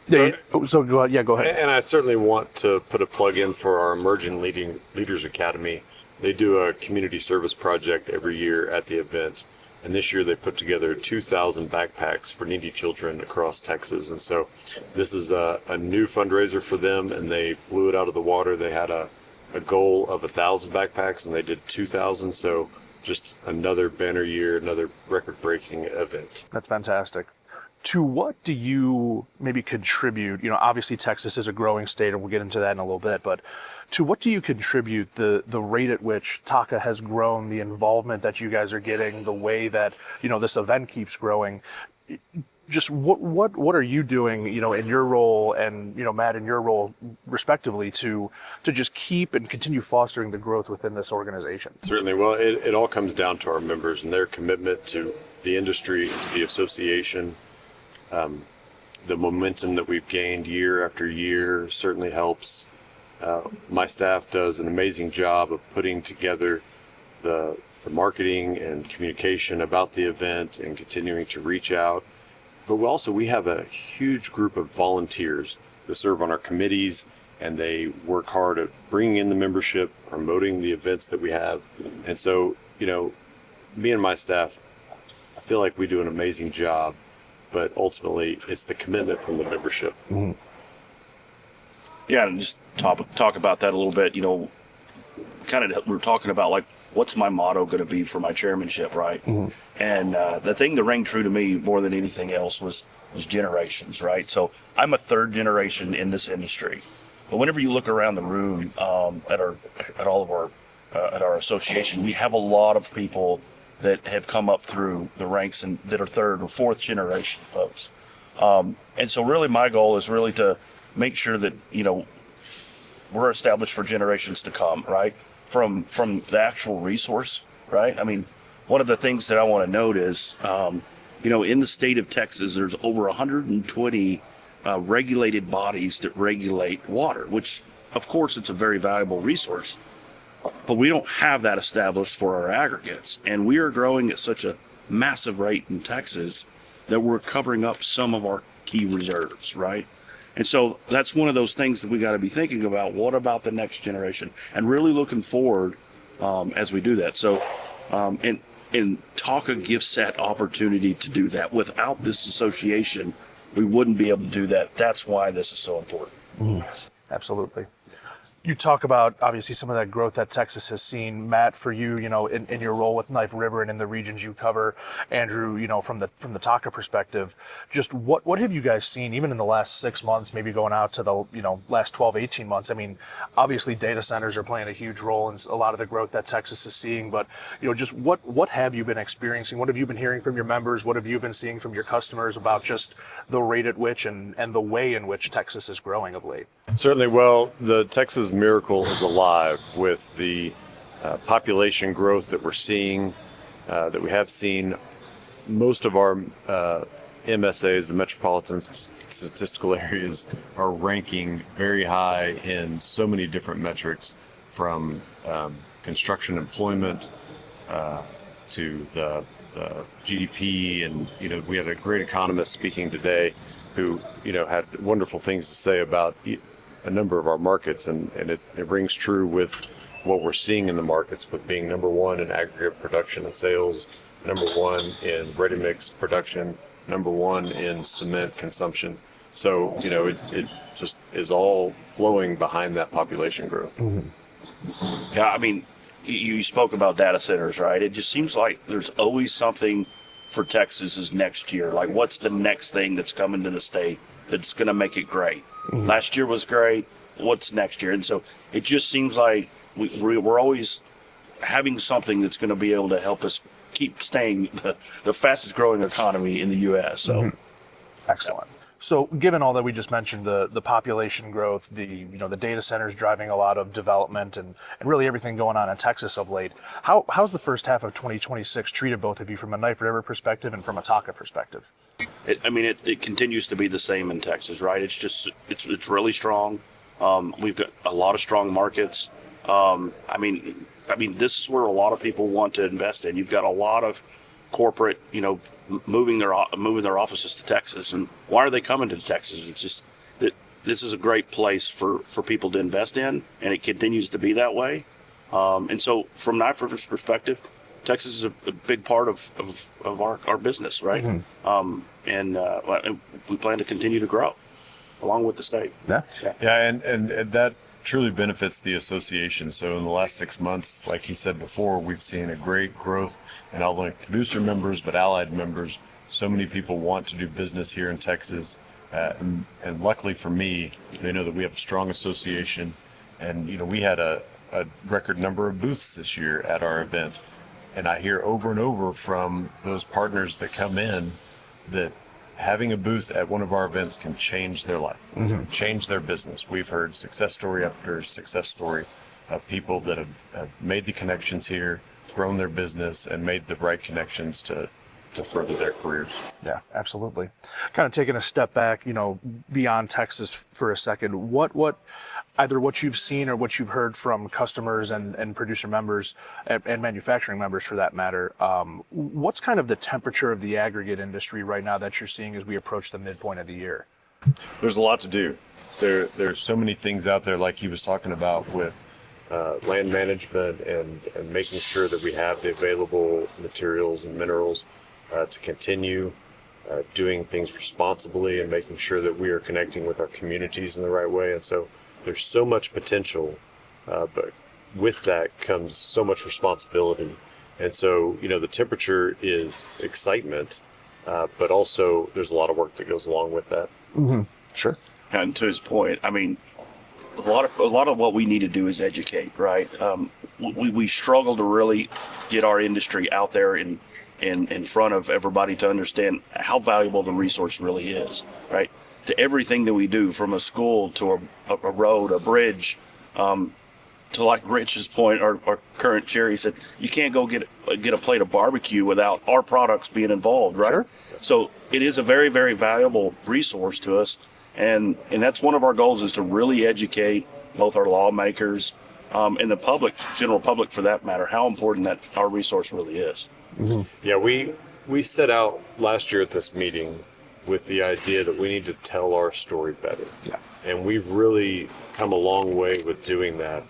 So go ahead. Yeah, go ahead. And I certainly want to put a plug in for our Emerging Leaders Academy. They do a community service project every year at the event. And this year they put together 2,000 backpacks for needy children across Texas. And so this is a new fundraiser for them, and they blew it out of the water. They had a goal of 1,000 backpacks, and they did 2,000. So just another banner year, another record-breaking event. That's fantastic. To what do you maybe contribute? Obviously Texas is a growing state, and we'll get into that in a little bit, but to what do you contribute the rate at which TACA has grown, the involvement that you guys are getting, the way that, this event keeps growing? Just what are you doing, in your role and, Matt, in your role respectively to just keep and continue fostering the growth within this organization? Certainly. Well, it all comes down to our members and their commitment to the industry, the association. The momentum that we've gained year after year certainly helps. My staff does an amazing job of putting together the marketing and communication about the event and continuing to reach out. But we have a huge group of volunteers that serve on our committees, and they work hard at bringing in the membership, promoting the events that we have. And so, me and my staff, I feel like we do an amazing job, but ultimately it's the commitment from the membership. Mm-hmm. Yeah, and just talk about that a little bit. We're talking about like, what's my motto going to be for my chairmanship, right? Mm-hmm. And the thing that rang true to me more than anything else was generations, right? So I'm a third generation in this industry, but whenever you look around the room at our association, we have a lot of people that have come up through the ranks and that are third or fourth generation folks. And so really my goal is really to make sure that, we're established for generations to come, right? From the actual resource, right? I mean, one of the things that I want to note is, in the state of Texas, there's over 120 regulated bodies that regulate water, which of course it's a very valuable resource, but we don't have that established for our aggregates. And we are growing at such a massive rate in Texas that we're covering up some of our key reserves, right? And so that's one of those things that we got to be thinking about. What about the next generation? And really looking forward as we do that. So, and TACA gives that opportunity to do that. Without this association, we wouldn't be able to do that. That's why this is so important. Absolutely. You talk about, obviously, some of that growth that Texas has seen. Matt, for you, in your role with Knife River and in the regions you cover, Andrew, from the TACA perspective, just what have you guys seen, even in the last 6 months, maybe going out to the, last 12, 18 months? I mean, obviously data centers are playing a huge role in a lot of the growth that Texas is seeing, but, just what have you been experiencing? What have you been hearing from your members? What have you been seeing from your customers about just the rate at which and the way in which Texas is growing of late? Certainly. Well, the Texas miracle is alive with the population growth that we're seeing, that we have seen. Most of our MSAs, the metropolitan statistical areas, are ranking very high in so many different metrics, from construction employment to the GDP. And, we had a great economist speaking today who, had wonderful things to say about a number of our markets, and it rings true with what we're seeing in the markets, with being number one in aggregate production and sales, number one in ready-mix production, number one in cement consumption. So, it just is all flowing behind that population growth. Mm-hmm. Yeah, I mean, you spoke about data centers, right? It just seems like there's always something for Texas's next year. Like, what's the next thing that's coming to the state that's going to make it great? Mm-hmm. Last year was great. What's next year? And so it just seems like we're always having something that's going to be able to help us keep staying the fastest growing economy in the U.S. So, Excellent. So, given all that we just mentioned, the population growth, the data centers driving a lot of development, and really everything going on in Texas of late, how's the first half of 2026 treated both of you from a Knife River perspective and from a TACA perspective? It continues to be the same in Texas, right? It's really strong. We've got a lot of strong markets. I mean, this is where a lot of people want to invest in. You've got a lot of corporate, moving their offices to Texas. And why are they coming to Texas? It's just that this is a great place for people to invest in, and it continues to be that way. And so from Knife River's perspective, Texas is a big part of our business, right? Mm-hmm. And we plan to continue to grow along with the state. Yeah, and that truly benefits the association. So in the last 6 months, like he said before, we've seen a great growth in not only producer members, but allied members. So many people want to do business here in Texas. And luckily for me, they know that we have a strong association. And, we had a record number of booths this year at our event. And I hear over and over from those partners that come in that having a booth at one of our events can change their life, change their business. We've heard success story after success story of people that have made the connections here, grown their business, and made the right connections to further their careers. Yeah, absolutely. Kind of taking a step back, beyond Texas for a second, what either what you've seen or what you've heard from customers and producer members and manufacturing members for that matter, what's kind of the temperature of the aggregate industry right now that you're seeing as we approach the midpoint of the year? There's a lot to do. There's so many things out there, like he was talking about, with land management and making sure that we have the available materials and minerals to continue doing things responsibly and making sure that we are connecting with our communities in the right way. And so there's so much potential, but with that comes so much responsibility. And so, the temperature is excitement, but also there's a lot of work that goes along with that. Mm-hmm. Sure. And to his point, I mean, a lot of what we need to do is educate, right? we struggle to really get our industry out there in front of everybody to understand how valuable the resource really is, right? To everything that we do, from a school to a road, a bridge, to, like Rich's point, our current chair, he said, you can't go get a plate of barbecue without our products being involved, right? Sure. So it is a very, very valuable resource to us. And that's one of our goals, is to really educate both our lawmakers and the public, general public for that matter, how important that our resource really is. Mm-hmm. Yeah, we set out last year at this meeting with the idea that we need to tell our story better. Yeah. And we've really come a long way with doing that.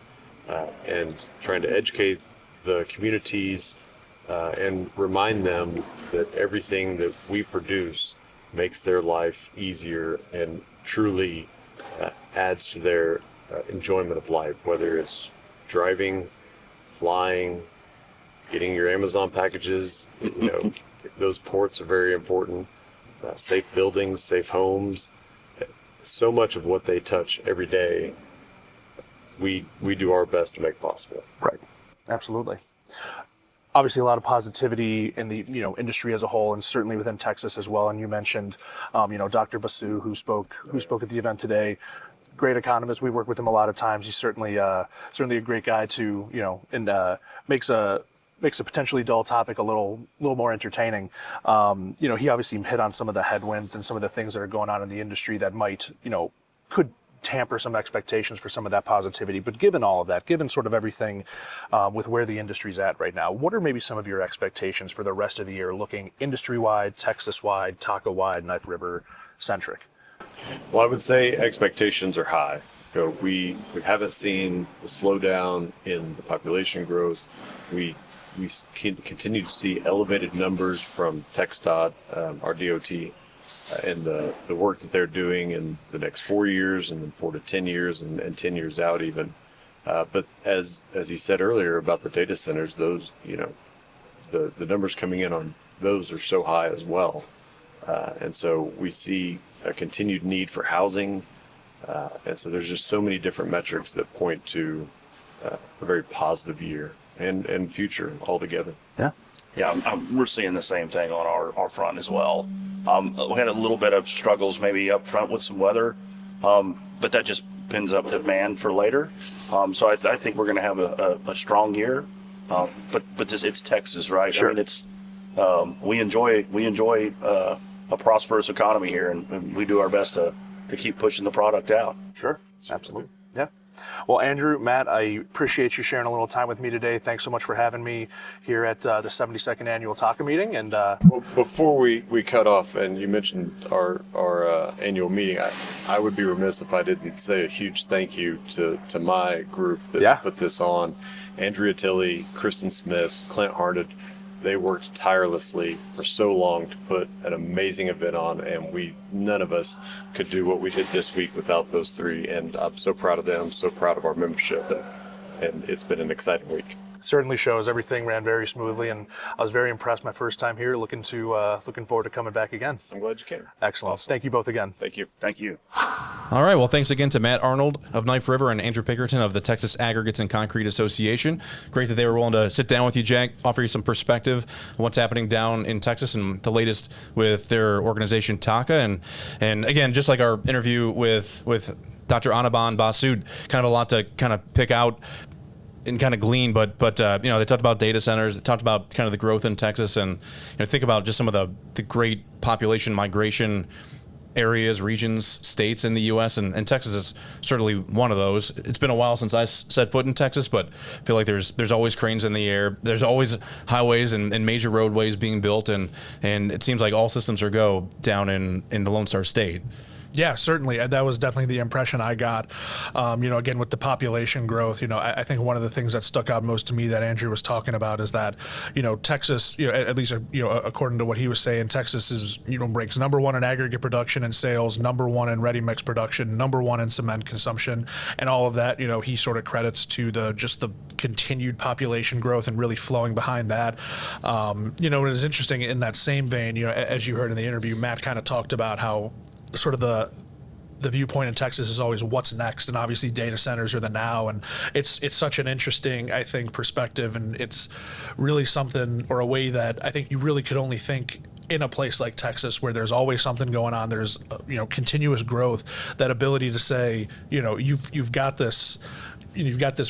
And trying to educate the communities and remind them that everything that we produce makes their life easier and truly adds to their enjoyment of life, whether it's driving, flying, getting your Amazon packages. Those ports are very important. Safe buildings, safe homes. So much of what they touch every day, we do our best to make possible. Right. Absolutely. Obviously, a lot of positivity in the industry as a whole, and certainly within Texas as well. And you mentioned, Dr. Basu, who spoke at the event today. Great economist. We've worked with him a lot of times. He's certainly a great guy to and makes a potentially dull topic a little more entertaining. He obviously hit on some of the headwinds and some of the things that are going on in the industry that might could tamper some expectations for some of that positivity. But given all of that, given sort of everything with where the industry's at right now, what are maybe some of your expectations for the rest of the year, looking industry-wide, Texas-wide, TACA-wide, Knife River-centric? Well, I would say expectations are high. We haven't seen the slowdown in the population growth. We continue to see elevated numbers from TxDOT, our DOT, and the work that they're doing in the next 4 years, and then 4 to 10 years, and 10 years out even. But as he said earlier about the data centers, those the numbers coming in on those are so high as well, and so we see a continued need for housing, and so there's just so many different metrics that point to a very positive year and future altogether. Yeah. Yeah, we're seeing the same thing on our front as well. We had a little bit of struggles maybe up front with some weather, but that just pins up demand for later. So I think we're going to have a strong year. But it's Texas, right? Sure. I mean, it's we enjoy a prosperous economy here, and we do our best to keep pushing the product out. Sure, absolutely. Yeah. Well, Andrew, Matt, I appreciate you sharing a little time with me today. Thanks so much for having me here at the 72nd Annual TACA Meeting. And well, before we cut off, and you mentioned our annual meeting, I would be remiss if I didn't say a huge thank you to my group that put this on. Andrea Tilley, Kristen Smith, Clint Harned. They worked tirelessly for so long to put an amazing event on, and none of us could do what we did this week without those three. And I'm so proud of them, so proud of our membership, and it's been an exciting week. Certainly shows. Everything ran very smoothly, and I was very impressed my first time here. Looking forward to coming back again. I'm glad you came. Excellent. Awesome. Thank you both again. Thank you. Thank you. All right. Well, thanks again to Matt Arnold of Knife River and Andrew Pinkerton of the Texas Aggregates and Concrete Association. Great that they were willing to sit down with you, Jack, offer you some perspective on what's happening down in Texas and the latest with their organization, TACA. And again, just like our interview with Dr. Anirban Basu, kind of a lot to kind of pick out and kind of glean, but they talked about data centers, they talked about kind of the growth in Texas, and think about just some of the great population migration areas, regions, states in the U.S., and Texas is certainly one of those. It's been a while since I set foot in Texas, but I feel like there's always cranes in the air. There's always highways and major roadways being built, and it seems like all systems are go down in the Lone Star State. Yeah, certainly. That was definitely the impression I got. Again, with the population growth, I think one of the things that stuck out most to me that Andrew was talking about is that, Texas, at least, according to what he was saying, Texas is, ranks number one in aggregate production and sales, number one in ready mix production, number one in cement consumption, and all of that, he sort of credits to the continued population growth and really flowing behind that. It was interesting in that same vein, as you heard in the interview, Matt kind of talked about how sort of the viewpoint in Texas is always what's next, and obviously data centers are the now, and it's such an interesting, I think, perspective, and it's really something, or a way that I think you really could only think in a place like Texas where there's always something going on. There's continuous growth. That ability to say, you've got this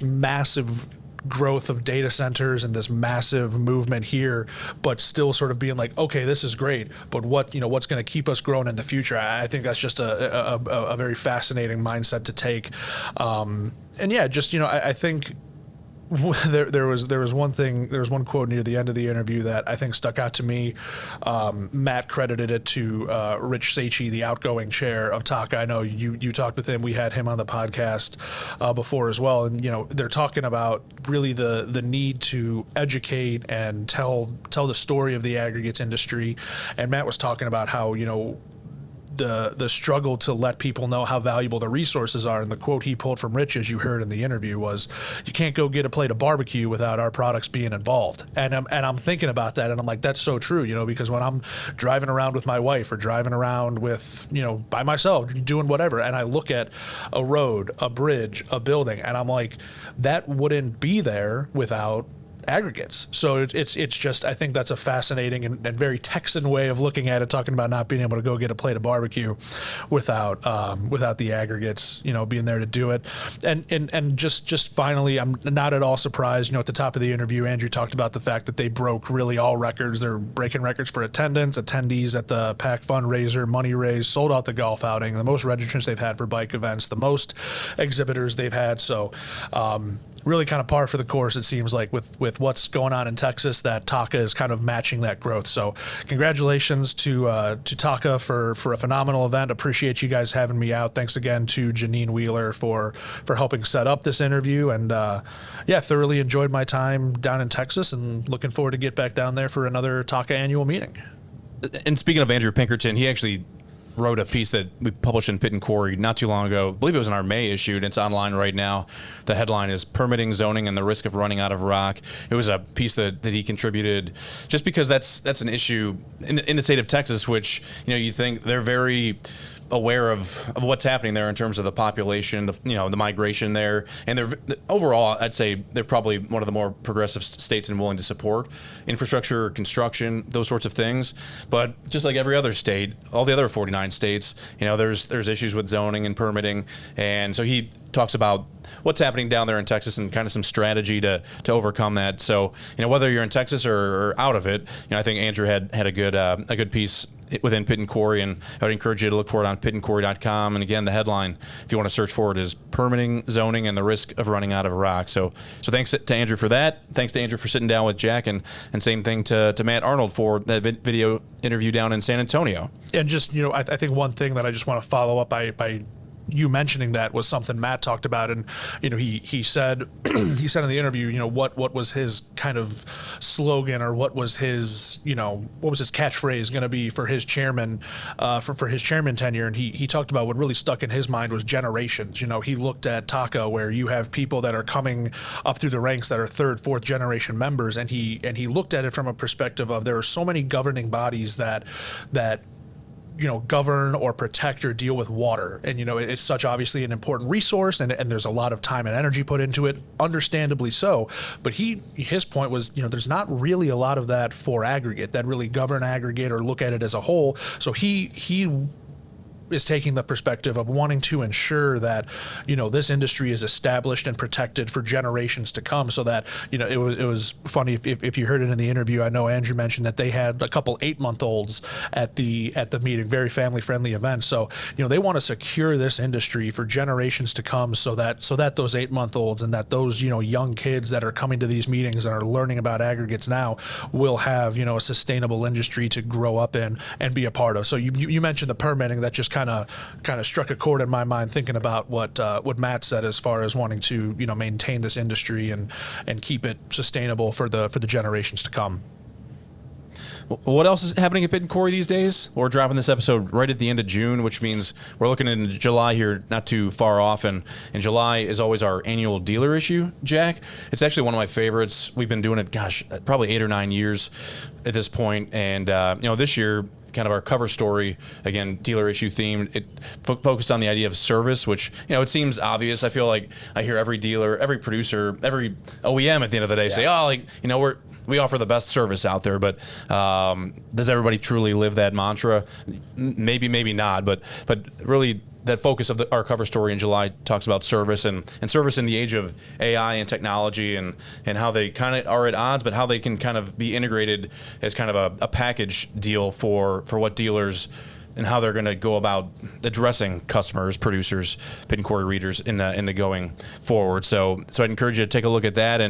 massive growth of data centers and this massive movement here, but still sort of being like, okay, this is great, but what's going to keep us growing in the future? I think that's just a very fascinating mindset to take. And yeah, just I think there was one quote near the end of the interview that I think stuck out to me. Matt credited it to Rich Saichi, the outgoing chair of TACA. I know you talked with him. We had him on the podcast before as well, and they're talking about really the need to educate and tell the story of the aggregates industry. And Matt was talking about how the struggle to let people know how valuable the resources are. And the quote he pulled from Rich, as you heard in the interview, was, "You can't go get a plate of barbecue without our products being involved." And I'm thinking about that, and I'm like, that's so true, because when I'm driving around with my wife or driving around with, by myself, doing whatever, and I look at a road, a bridge, a building, and I'm like, that wouldn't be there without aggregates. So it's just, I think that's a fascinating and very Texan way of looking at it, talking about not being able to go get a plate of barbecue without the aggregates, being there to do it. And just finally, I'm not at all surprised, at the top of the interview, Andrew talked about the fact that they broke really all records. They're breaking records for attendance, attendees at the PAC fundraiser, money raised, sold out the golf outing, the most registrants they've had for bike events, the most exhibitors they've had. So really kind of par for the course, it seems like, with what's going on in Texas, that TACA is kind of matching that growth. So congratulations to TACA for a phenomenal event. Appreciate you guys having me out. Thanks again to Janine Wheeler for helping set up this interview. And thoroughly enjoyed my time down in Texas, and looking forward to get back down there for another TACA annual meeting. And speaking of Andrew Pinkerton, he actually wrote a piece that we published in Pitt and Corey not too long ago. I believe it was in our May issue, and it's online right now. The headline is "Permitting, Zoning, and the Risk of Running Out of Rock." It was a piece that he contributed just because that's an issue in the state of Texas, which you think they're very aware of what's happening there in terms of the population, the migration there, and they're overall, I'd say they're probably one of the more progressive states and willing to support infrastructure, construction, those sorts of things. But just like every other state, all the other 49 states, there's issues with zoning and permitting, and so he talks about what's happening down there in Texas and kind of some strategy to overcome that. So whether you're in Texas or out of it, I think Andrew had a good piece within Pitt and Corey, and I would encourage you to look for it on pittandcorey.com. And again, the headline, if you want to search for it, is "Permitting, Zoning, and the Risk of Running Out of Rock." So thanks to Andrew for that. Thanks to Andrew for sitting down with Jack, and same thing to Matt Arnold for that video interview down in San Antonio. And just, I think one thing that I just want to follow up by you mentioning that was something Matt talked about, and he said he said in the interview, what was his kind of slogan, or what was his catchphrase going to be for his chairman for his chairman tenure, and he talked about what really stuck in his mind was generations. He looked at TACA, where you have people that are coming up through the ranks that are third, fourth generation members, and he looked at it from a perspective of, there are so many governing bodies that govern or protect or deal with water. And, it's such obviously an important resource, and there's a lot of time and energy put into it, understandably so. But his point was, there's not really a lot of that for aggregate, that really govern aggregate or look at it as a whole. So he is taking the perspective of wanting to ensure that, this industry is established and protected for generations to come, so that, it was funny if you heard it in the interview. I know Andrew mentioned that they had a couple 8-month-olds at the meeting, very family friendly event. So, they want to secure this industry for generations to come, so that those 8-month-olds and that those, young kids that are coming to these meetings and are learning about aggregates now will have, a sustainable industry to grow up in and be a part of. So you mentioned the permitting. That just kind of struck a chord in my mind, thinking about what Matt said as far as wanting to maintain this industry and keep it sustainable for the generations to come. What else is happening at Pitt and Corey these days? We're dropping this episode right at the end of June, which means we're looking into July here, not too far off. And July is always our annual dealer issue, Jack. It's actually one of my favorites. We've been doing it, probably 8 or 9 years at this point. And, this year kind of our cover story, again, dealer issue themed. It focused on the idea of service, which, it seems obvious. I feel like I hear every dealer, every producer, every OEM at the end of the day say, we offer the best service out there, but does everybody truly live that mantra? Maybe, maybe not, but really that focus of our cover story in July talks about service and service in the age of AI and technology and how they kind of are at odds, but how they can kind of be integrated as kind of a package deal for what dealers and how they're going to go about addressing customers, producers, pit and quarry readers in the going forward. So I'd encourage you to take a look at that.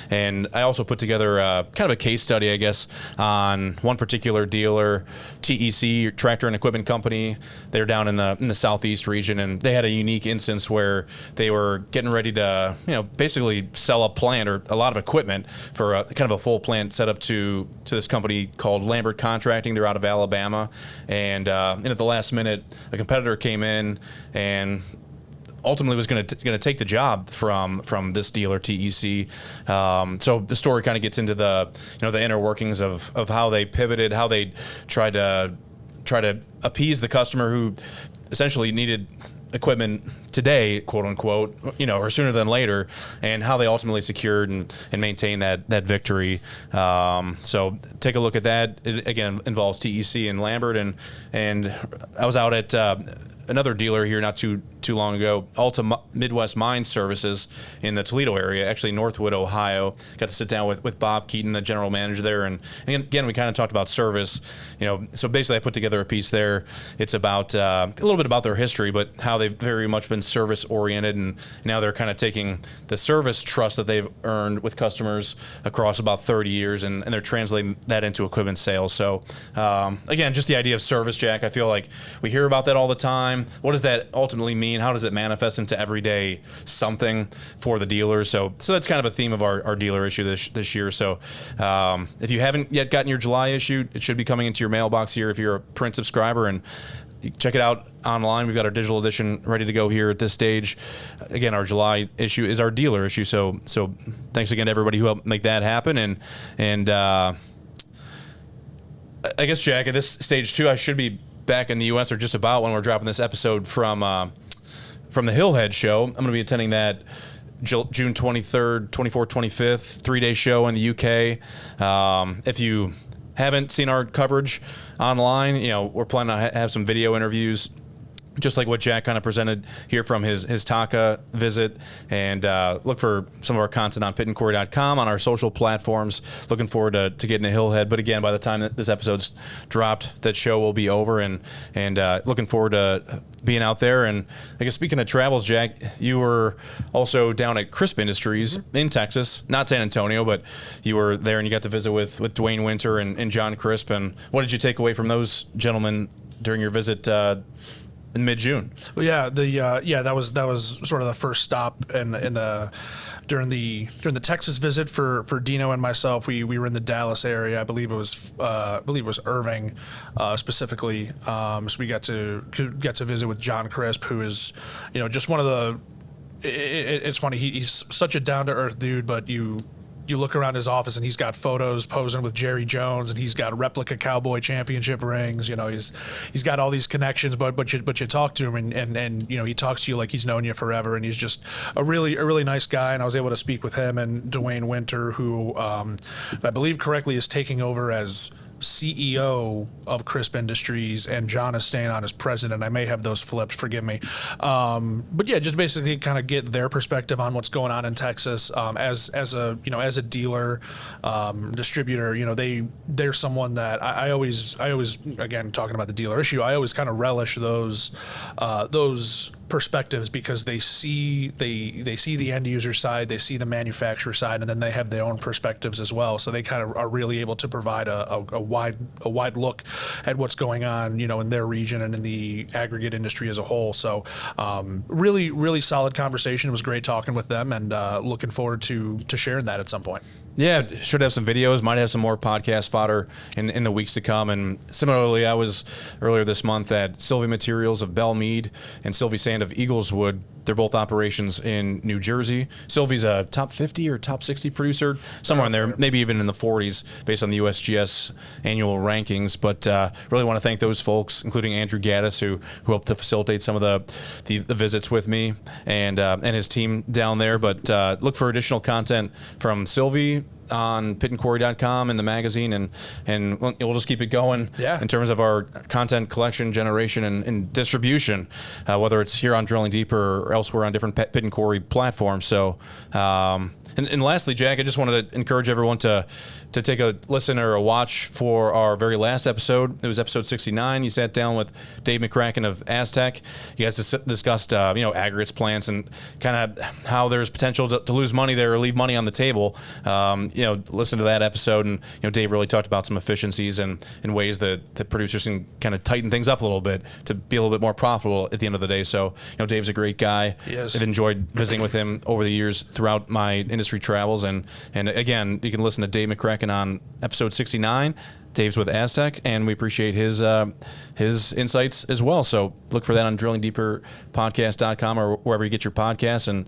And I also put together kind of a case study, I guess, on one particular dealer, TEC, Tractor and Equipment Company. They're down in the southeast region, and they had a unique instance where they were getting ready to, basically sell a plant or a lot of equipment for kind of a full plant set up to this company called Lambert Contracting. They're out of Alabama, and at the last minute, a competitor came in and ultimately was going to take the job from this dealer, TEC. So the story kind of gets into the inner workings of how they pivoted, how they tried to appease the customer who essentially needed equipment today, quote unquote, or sooner than later, and how they ultimately secured and maintained that victory. So take a look at that. It again involves TEC and Lambert, and I was out at another dealer here not too long ago, Alta Midwest Mine Services in the Toledo area, actually Northwood, Ohio. Got to sit down with Bob Keaton, the general manager there, and again we kind of talked about service. So basically I put together a piece there. It's about a little bit about their history, but how they've very much been service oriented, and now they're kind of taking the service trust that they've earned with customers across about 30 years, and they're translating that into equipment sales. So again, just the idea of service, Jack. I feel like we hear about that all the time. What does that ultimately mean? How does it manifest into everyday something for the dealers? So that's kind of a theme of our dealer issue this year. So if you haven't yet gotten your July issue, it should be coming into your mailbox here if you're a print subscriber, and check it out online. We've got our digital edition ready to go here at this stage. Again, our July issue is our dealer issue. So thanks again to everybody who helped make that happen. And I guess, Jack, at this stage too, I should be back in the U.S. or just about when we're dropping this episode from the Hillhead show. I'm going to be attending that June 23rd, 24th, 25th, 3-day show in the UK. If you haven't seen our coverage online, we're planning to have some video interviews, just like what Jack kind of presented here from his TACA visit, and look for some of our content on pitandquarry.com, on our social platforms. Looking forward to getting to Hillhead. But again, by the time that this episode's dropped, that show will be over, and looking forward to being out there. And I guess speaking of travels, Jack, you were also down at Crisp Industries in Texas, not San Antonio, but you were there and you got to visit with Dwayne Winter and John Crisp. And what did you take away from those gentlemen during your visit in mid-June? Well, that was sort of the first stop during the Texas visit for Dino and myself. We were in the Dallas area. I believe it was Irving specifically. So we got to visit with John Crisp, who is just one of the. It's funny. He's such a down to earth dude, but you look around his office and he's got photos posing with Jerry Jones, and he's got replica cowboy championship rings. He's got all these connections, but you talk to him and he talks to you like he's known you forever, and he's just a really nice guy. And I was able to speak with him and Dwayne Winter, who if I believe correctly is taking over as CEO of Crisp Industries, and John is staying on as president. I may have those flipped, forgive me. But yeah, just basically kind of get their perspective on what's going on in Texas. As a dealer, distributor, they're someone that I always, again, talking about the dealer issue, I always kind of relish those perspectives, because they see the end user side, they see the manufacturer side, and then they have their own perspectives as well. So they kind of are really able to provide a wide look at what's going on, in their region and in the aggregate industry as a whole. So really solid conversation. It was great talking with them, and looking forward to sharing that at some point. Yeah, should have some videos, might have some more podcast fodder in the weeks to come. And similarly, I was earlier this month at Sylvie Materials of Belle Meade and Sylvie Sand of Eagleswood, They're both operations in New Jersey. Sylvie's a top 50 or top 60 producer, somewhere in there, maybe even in the 40s based on the USGS annual rankings. But really want to thank those folks, including Andrew Gaddis, who helped to facilitate some of the visits with me and his team down there. But look for additional content from Sylvie on pitandquarry.com and the magazine, and we'll just keep it going in terms of our content collection, generation, and distribution, whether it's here on Drilling Deeper or elsewhere on different Pit and Quarry platforms. So, and lastly, Jack, I just wanted to encourage everyone to take a listen or a watch for our very last episode. It was episode 69. You sat down with Dave McCracken of Aztec. You guys discussed aggregates plants and kind of how there's potential to lose money there or leave money on the table. Listen to that episode, and Dave really talked about some efficiencies and ways that the producers can kind of tighten things up a little bit to be a little bit more profitable at the end of the day. So, Dave's a great guy. Yes. I've enjoyed visiting with him over the years throughout my industry travels, and again, you can listen to Dave McCracken on episode 69. Dave's with Aztec, and we appreciate his insights as well. So look for that on drillingdeeperpodcast.com or wherever you get your podcasts. And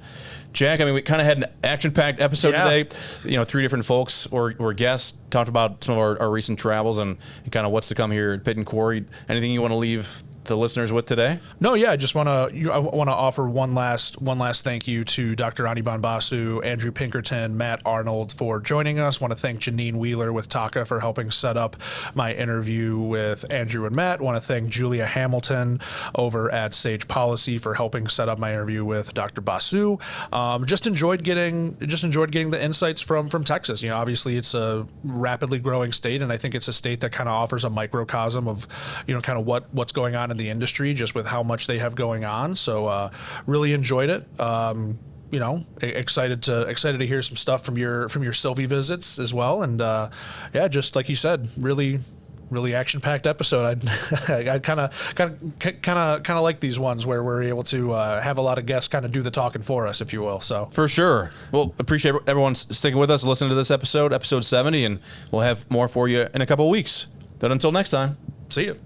Jack, I mean, we kind of had an action-packed episode today. 3 different folks or guests talked about some of our recent travels and kind of what's to come here at Pit and Quarry. Anything you want to leave the listeners with today? No, I just want to offer one last thank you to Dr. Anirban Basu, Andrew Pinkerton, Matt Arnold for joining us. Want to thank Janine Wheeler with TACA for helping set up my interview with Andrew and Matt. Want to thank Julia Hamilton over at Sage Policy for helping set up my interview with Dr. Basu. Just enjoyed getting the insights from Texas. Obviously it's a rapidly growing state, and I think it's a state that kind of offers a microcosm of kind of what's going on in the industry, just with how much they have going on. So really enjoyed it. Excited to hear some stuff from your Sylvie visits as well. And just like you said, really action-packed episode. I kind of like these ones where we're able to have a lot of guests kind of do the talking for us, if you will. So for sure. Well, appreciate everyone sticking with us, listening to this episode 70, and we'll have more for you in a couple of weeks. But until next time, see you.